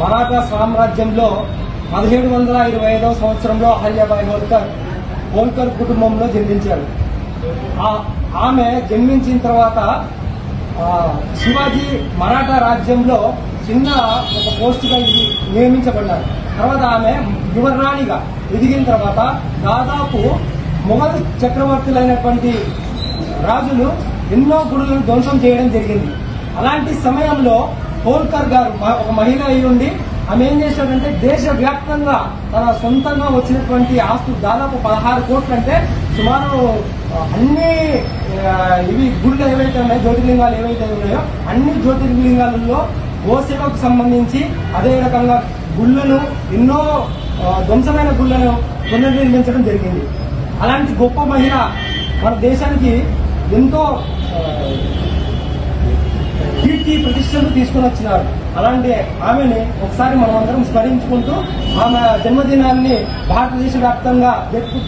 మరాఠా సామ్రాజ్యంలో 1725వ సంవత్సరంలో అహల్యాబాయి హోల్కర్ కుటుంబంలో జన్మించారు. ఆమె జన్మించిన తర్వాత శివాజీ మరాఠా రాజ్యంలో చిన్న ఒక పోస్టుగా నియమించబడ్డారు. తర్వాత ఆమె యువరాణిగా ఎదిగిన తర్వాత దాదాపు మొఘల్ చక్రవర్తులైనటువంటి రాజులు ఎన్నో గుడులను ధ్వంసం చేయడం జరిగింది. అలాంటి సమయంలో హోల్కర్ గారు ఒక మహిళ అయి ఉండి ఆమె ఏం చేశారంటే దేశవ్యాప్తంగా తన సొంతంగా వచ్చినటువంటి ఆస్తులు దాదాపు 16 కోట్లు, అంటే సుమారు అన్ని ఇవి గుళ్ళు ఏవైతే ఉన్నాయో, జ్యోతిర్లింగాలు ఏవైతే ఉన్నాయో అన్ని జ్యోతిర్లింగాలలో గోసేవకు సంబంధించి అదే రకంగా గుళ్లను ఎన్నో ధ్వంసమైన గుళ్లను పునర్నిర్మించడం జరిగింది. అలాంటి గొప్ప మహిళ మన దేశానికి ఎంతో కీర్తి ప్రతిష్టలు తీసుకుని వచ్చినారు. అలాంటి ఆమెని ఒకసారి మనం అందరం స్మరించుకుంటూ ఆమె జన్మదినాన్ని భారతదేశ వ్యాప్తంగా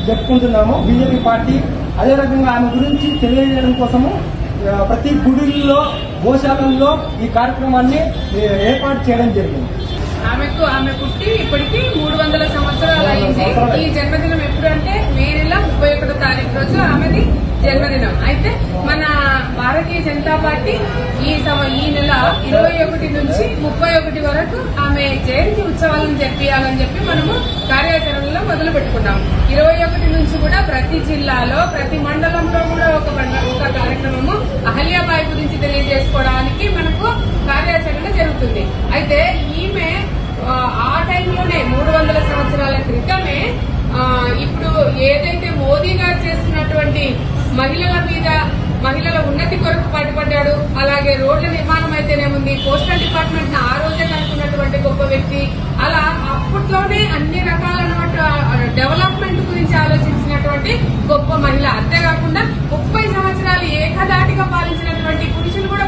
జరుపుకుంటున్నాము. బీజేపీ పార్టీ అదే రకంగా ఆమె గురించి తెలియజేయడం కోసము ప్రతి గుడిలో గోశాలల్లో ఈ కార్యక్రమాన్ని ఏర్పాటు చేయడం జరిగింది. ఆమె పుట్టి ఇప్పటికి 300 సంవత్సరాలు అయింది. ఈ జన్మదినం ఎప్పుడంటే మే నెల 31వ తారీఖు రోజు ఆమెది జన్మదినం. అయితే మన భారతీయ జనతా పార్టీ ఈ నెల 21 నుంచి 31 వరకు ఆమె జయంతి ఉత్సవాలను జరిపించాలని చెప్పి మనము కార్యాచరణలో మొదలు పెట్టుకున్నాం. 21 నుంచి కూడా ప్రతి జిల్లాలో ప్రతి మండలంలో కూడా ఒక కార్యక్రమము అహల్యాబాయి గురించి తెలియజేసుకోవడానికి మనకు కార్యాచరణ జరుగుతుంది. అయితే ఈమె ఆ టైంలోనే 300 సంవత్సరాల క్రితమే ఇప్పుడు ఏదైతే మోదీ గారు చేస్తున్నటువంటి మహిళల ఉన్నతి కొరకు పాటుపడ్డాడు, అలాగే రోడ్ల నిర్మాణం అయితేనేముంది, పోస్టల్ డిపార్ట్మెంట్ ఆ రోజే కనుక్కున్నటువంటి గొప్ప వ్యక్తి, అలా అప్పట్లోనే అన్ని రకాల డెవలప్మెంట్ గురించి ఆలోచించినటువంటి గొప్ప మహిళ. అంతేకాకుండా 30 సంవత్సరాలు ఏకధాటిగా పాలించినటువంటి పురుషులు కూడా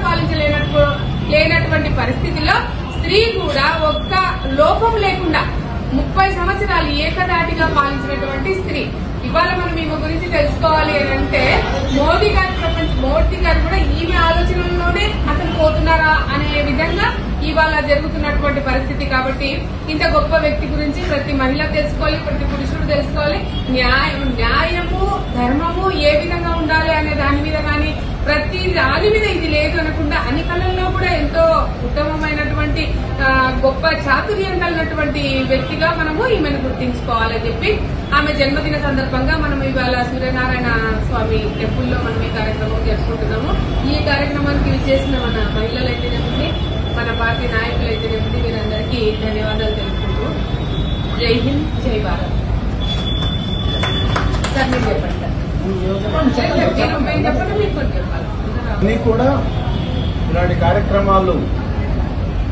లేనటువంటి పరిస్థితిలో స్త్రీ కూడా ఒక్క లోపం లేకుండా 30 సంవత్సరాలు ఏకధాటిగా పాలించినటువంటి స్త్రీ. ఇవాళ మనం ఈమె గురించి తెలుసుకోవాలి అని అంటే మోదీ గారు కూడా ఈమె ఆలోచనల్లోనే అతను పోతున్నారా అనే విధంగా ఇవాళ జరుగుతున్నటువంటి పరిస్థితి. కాబట్టి ఇంత గొప్ప వ్యక్తి గురించి ప్రతి మహిళ తెలుసుకోవాలి, ప్రతి పురుషుడు తెలుసుకోవాలి. న్యాయము ధర్మము ఏ విధంగా ఉండాలి అనే దాని మీద కానీ ప్రతి దాని మీద ఇది లేదు అనకుండా అన్ని కళల్లో కూడా ఎంతో ఉత్తమమైనటువంటి గొప్ప చాతుర్యం కలిగినటువంటి వ్యక్తిగా మనము ఈమెను గుర్తించుకోవాలని చెప్పి ఆమె జన్మదిన సందర్భంగా మనం ఇవాళ సూర్యనారాయణ స్వామి టెంపుల్లో మనం ఈ కార్యక్రమం జరుపుకుంటున్నాము. ఈ కార్యక్రమానికి విచ్చేసిన మన మహిళలైతేనేముంది, మన పార్టీ నాయకులైతేనేముంది, వీరందరికీ ధన్యవాదాలు తెలుపుకుంటూ జై హింద్, జై భారత్. సార్ మీరు చెప్పండి. అన్ని కూడా ఇలాంటి కార్యక్రమాలు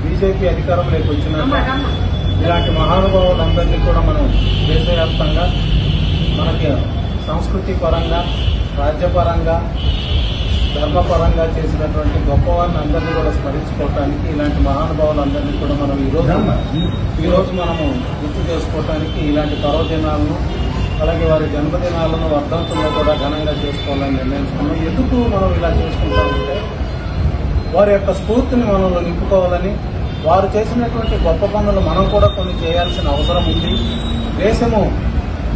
బీజేపీ అధికారంలోకి వచ్చినాక ఇలాంటి మహానుభావులందరినీ కూడా మనం దేశవ్యాప్తంగా మనకి సంస్కృతి పరంగా, రాజ్యపరంగా, ధర్మపరంగా చేసినటువంటి గొప్పవారిని అందరినీ కూడా స్మరించుకోవటానికి, ఇలాంటి మహానుభావులందరినీ కూడా మనం ఈరోజు మనము గుర్తు చేసుకోవటానికి ఇలాంటి పర్వదినాలను అలాగే వారి జన్మదినాలను వర్ధంతుల్లో కూడా ఘనంగా చేసుకోవాలని నిర్ణయించుకున్నాం. ఎందుకు మనం ఇలా చేసుకుంటామంటే వారి యొక్క స్ఫూర్తిని మనలో నింపుకోవాలని, వారు చేసినటువంటి గొప్ప పనులు మనం కూడా కొన్ని చేయాల్సిన అవసరం ఉంది. దేశము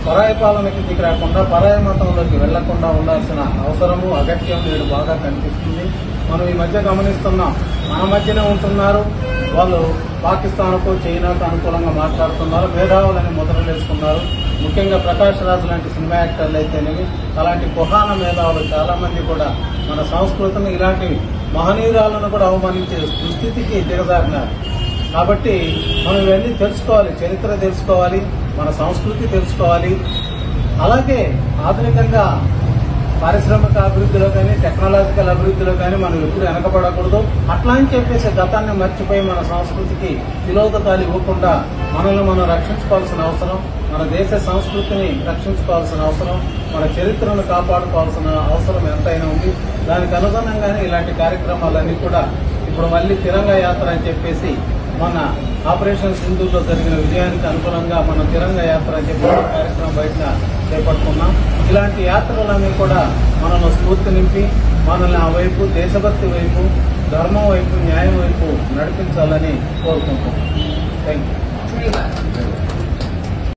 పరాయి పాలనకి దిగిరాకుండా, పరాయి మతంలోకి వెళ్లకుండా ఉండాల్సిన అవసరము, అగత్యం నేడు బాగా కనిపిస్తుంది. మనం ఈ మధ్య గమనిస్తున్నాం, మన మధ్యనే ఉంటున్నారు వాళ్ళు, పాకిస్తాన్కు చైనాకు అనుకూలంగా మాట్లాడుతున్నారు, మేధావులని ముద్రలేసుకున్నారు. ముఖ్యంగా ప్రకాష్ రాజ్ లాంటి సినిమా యాక్టర్లు అయితేనేవి, అలాంటి కుహాన మేధావులు చాలా మంది కూడా మన సంస్కృతిని, ఇలాంటి మహనీయురాలను కూడా అవమానించే దుస్థితికి దిగజారినారు. కాబట్టి మనం ఇవన్నీ తెలుసుకోవాలి, చరిత్ర తెలుసుకోవాలి, మన సంస్కృతి తెలుసుకోవాలి. అలాగే ఆధునికంగా పారిశ్రామిక అభివృద్ధిలో కానీ, టెక్నాలజికల్ అభివృద్ధిలో కానీ మనం ఎప్పుడు వెనకబడకూడదు. అట్లా అని చెప్పేసి గతాన్ని మర్చిపోయి మన సంస్కృతికి తిలోదకాలు ఇవ్వకుండా మనల్ని మనం రక్షించుకోవాల్సిన అవసరం, మన దేశ సంస్కృతిని రక్షించుకోవాల్సిన అవసరం, మన చరిత్రను కాపాడుకోవాల్సిన అవసరం ఎంతైనా ఉంది. దానికి అనుగుణంగానే ఇలాంటి కార్యక్రమాలన్నీ కూడా ఇప్పుడు మళ్లీ తిరంగా యాత్ర అని చెప్పేసి మన ఆపరేషన్ సింధూర్లో జరిగిన విజయానికి అనుగుణంగా మన తిరంగా యాత్ర అని చెప్పి కార్యక్రమం బయట చేపట్టుకున్నాం. ఇలాంటి యాత్రలన్నీ కూడా మనలో స్ఫూర్తి నింపి మనల్ని ఆ వైపు, దేశభక్తి వైపు, ధర్మం వైపు, న్యాయం వైపు నడిపించాలని కోరుకుంటున్నాం. Thank you. జై భారత్.